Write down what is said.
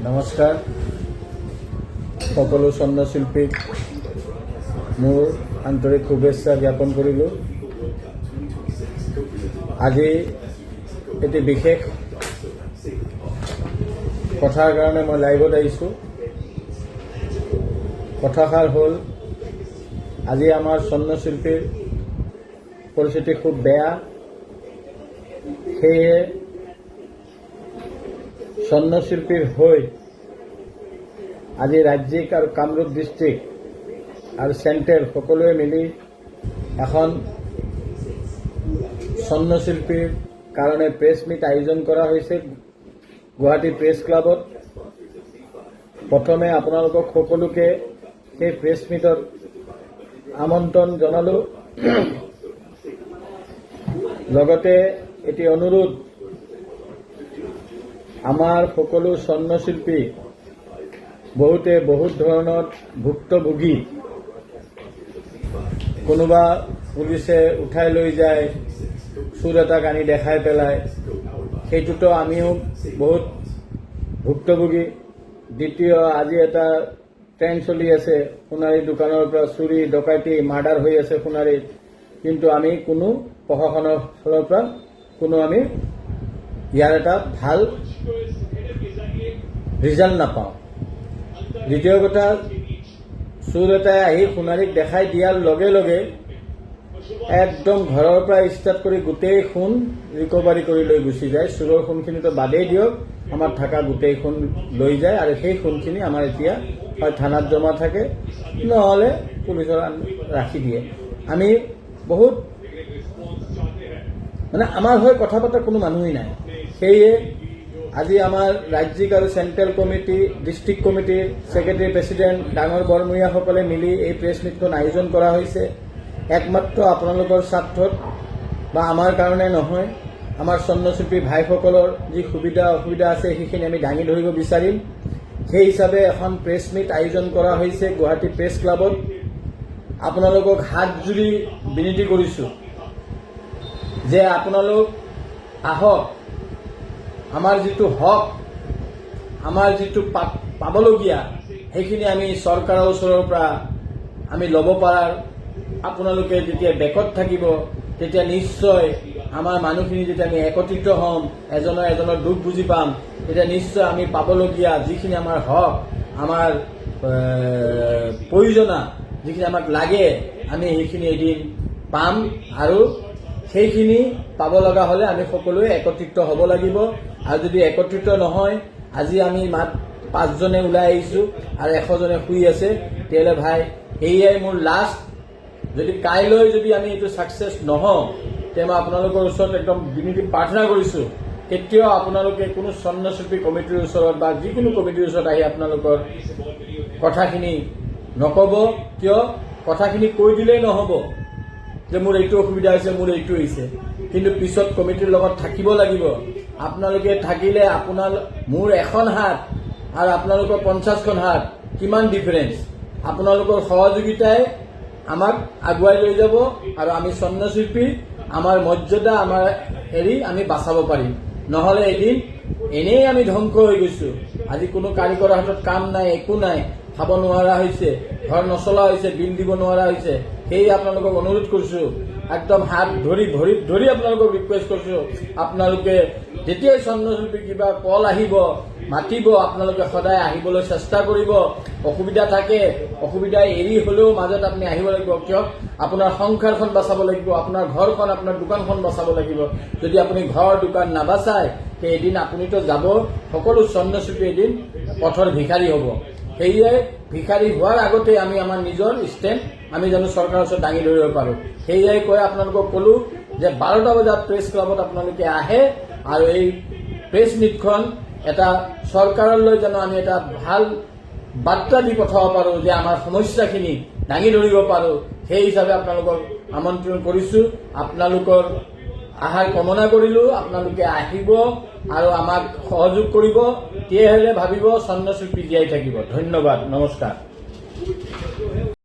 নমস্কাৰ সকলো চন্দ্ৰশিল্পীক মোৰ আন্তৰিক শুভেচ্ছা জ্ঞাপন কৰিলোঁ। আজি এটি বিশেষ কথাৰ কাৰণে মই লাইভত আহিছোঁ। কথাষাৰ হ'ল, আজি আমাৰ চন্দ্ৰশিল্পীৰ পৰিস্থিতি খুব বেয়া। সেয়ে চন্দ্ৰশিল্পীৰ হৈ আজি ৰাজ্যিক আৰু কামৰূপ ডিষ্ট্ৰিক্ট আৰু চেণ্ট্ৰেল সকলোৱে মিলি এখন চন্দ্ৰশিল্পীৰ কাৰণে প্ৰেছ মিট আয়োজন কৰা হৈছে গুৱাহাটী প্ৰেছ ক্লাবত। প্ৰথমে আপোনালোকক সকলোকে সেই প্ৰেছ মিটত আমন্ত্ৰণ জনালোঁ। লগতে এটি অনুৰোধ, আমাৰ সকলো চন্দ্ৰশিল্পী বহুতে বহুত ধৰণৰ ভুক্তভোগী। কোনোবা পুলিচে উঠাই লৈ যায়, চোৰ এটাক আনি দেখাই পেলায়, সেইটোতো আমিও বহুত ভুক্তভোগী। দ্বিতীয়, আজি এটা ট্ৰেণ্ড চলি আছে, সোণাৰী দোকানৰ পৰা চুৰি ডকাইতি মাৰ্ডাৰ হৈ আছে সোণাৰীত, কিন্তু আমি কোনো প্ৰশাসনৰ ফালৰ পৰা আমি ইয়াৰ এটা ভাল ৰিজাল্ট নাপাওঁ। দ্বিতীয় কথা, চোৰ এটাই আহি সোণাৰীক দেখাই দিয়াৰ লগে লগে একদম ঘৰৰ পৰা ষ্টাৰ্ট কৰি গোটেই সোণ ৰিকভাৰী কৰি লৈ গুচি যায়। চোৰৰ সোণখিনিতো বাদেই দিয়ক, আমাৰ থকা গোটেই সোণ লৈ যায়, আৰু সেই সোণখিনি আমাৰ এতিয়া হয় থানাত জমা থাকে, নহ'লে পুলিচৰ ৰাখি দিয়ে। আমি বহুত আমাৰ হৈ কথা পতা কোনো মানুহেই নাই। সেয়ে আজি আমাৰ ৰাজ্যিক আৰু চেণ্ট্ৰেল কমিটি, ডিষ্ট্ৰিক্ট কমিটিৰ ছেক্ৰেটাৰী প্ৰেছিডেণ্ট ডাঙৰ বৰমূৰীয়াসকলে মিলি এই প্ৰেছ মিটখন আয়োজন কৰা হৈছে। একমাত্ৰ আপোনালোকৰ স্বাৰ্থত বা আমাৰ কাৰণে নহয়, আমাৰ চন্দ্ৰশিল্পী ভাইসকলৰ যি সুবিধা অসুবিধা আছে সেইখিনি আমি দাঙি ধৰিব বিচাৰিম। সেই হিচাপে এখন প্ৰেছ মিট আয়োজন কৰা হৈছে গুৱাহাটী প্ৰেছ ক্লাবত। আপোনালোকক হাত জুৰি বিনতি কৰিছোঁ যে আপোনালোক আহক, আমাৰ যিটো হক, আমাৰ যিটো পাবলগীয়া, সেইখিনি আমি চৰকাৰৰ ওচৰৰ পৰা আমি ল'ব পাৰাৰ আপোনালোকে যেতিয়া বেকত থাকিব, তেতিয়া নিশ্চয় আমাৰ মানুহখিনি যেতিয়া আমি একত্ৰিত হ'ম, এজনৰ দুখ বুজি পাম, তেতিয়া নিশ্চয় আমি পাবলগীয়া যিখিনি আমাৰ হক, আমাৰ প্ৰয়োজনা যিখিনি আমাক লাগে, আমি সেইখিনি এদিন পাম। আৰু সেইখিনি পাব লগা হ'লে আমি সকলোৱে একত্ৰিত হ'ব লাগিব। আৰু যদি একত্ৰিত নহয়, আজি আমি 5জনে ওলাই আহিছোঁ আৰু 100জনে শুই আছে, তেতিয়াহ'লে ভাই এয়াই মোৰ লাষ্ট। যদি কাইলৈ যদি আমি এইটো ছাকচেছ নহওঁ, তেতিয়া মই আপোনালোকৰ ওচৰত একদম বিনতি প্ৰাৰ্থনা কৰিছোঁ, কেতিয়াও আপোনালোকে কোনো চন্দ্ৰশিল্পী কমিটিৰ ওচৰত বা যিকোনো কমিটিৰ ওচৰত আহি আপোনালোকৰ কথাখিনি নক'ব। কিয়? কথাখিনি কৈ দিলেই নহ'ব যে মোৰ এইটো অসুবিধা হৈছে, মোৰ এইটো হৈছে, কিন্তু পিছত কমিটিৰ লগত থাকিব লাগিব। আপোনালোকে থাকিলে মোৰ এখন হাত আৰু আপোনালোকৰ 50খন হাত, কিমান ডিফাৰেঞ্চ। আপোনালোকৰ সহযোগিতাই আমাক আগুৱাই লৈ যাব আৰু আমি চন্দ্ৰশিল্পী, আমাৰ মৰ্যাদা, আমাৰ আমি বাচাব পাৰিম। নহ'লে এদিন এনেই আমি ধ্বংস হৈ গৈছোঁ। আজি কোনো কাৰিকৰৰ হাতত কাম নাই, একো নাই, খাব নোৱাৰা হৈছে, ঘৰ নচলা হৈছে, বিল দিব নোৱাৰা হৈছে। সেয়ে আপোনালোকক অনুৰোধ কৰিছোঁ, একদম হাত ধৰি ভৰিত ধৰি আপোনালোকক ৰিকুৱেষ্ট কৰিছোঁ, আপোনালোকে যেতিয়াই চন্দ্ৰশিল্পী কিবা কল আহিব, মাতিব, আপোনালোকে সদায় আহিবলৈ চেষ্টা কৰিব। অসুবিধা থাকে, অসুবিধা এৰি হ'লেও মাজত আপুনি আহিব লাগিব। কিয়? আপোনাৰ সংসাৰখন বাচাব লাগিব, আপোনাৰ ঘৰখন, আপোনাৰ দোকানখন বাচাব লাগিব। যদি আপুনি ঘৰ দোকান নাবাচায়, সেই এদিন আপুনিতো যাব, সকলো চন্দ্ৰশিল্পী এদিন পথৰ ভিখাৰী হ'ব। সেয়ে ভিখাৰী হোৱাৰ আগতে আমি আমাৰ নিজৰ ষ্টেণ্ড আমি জানো চৰকাৰৰ ওচৰত দাঙি ধৰিব পাৰোঁ। সেয়াই কৈ আপোনালোকক ক'লো যে 12টা বজাত প্ৰেছ ক্লাবত আপোনালোকে আহে, আৰু এই প্ৰেছ মিটখন এটা চৰকাৰলৈ জানো আমি এটা ভাল বাৰ্তা দি পঠাব পাৰোঁ যে আমাৰ সমস্যাখিনি দাঙি ধৰিব পাৰোঁ। সেই হিচাপে আপোনালোকক আমন্ত্ৰণ কৰিছোঁ। আপোনালোকৰ আহাৰ কামনা কৰিলোঁ। আপোনালোকে আহিব আৰু আমাক সহযোগ কৰিব, তেতিয়াহ'লে ভাবিব চন্দ্ৰশিল্পী জীয়াই থাকিব। ধন্যবাদ, নমস্কাৰ।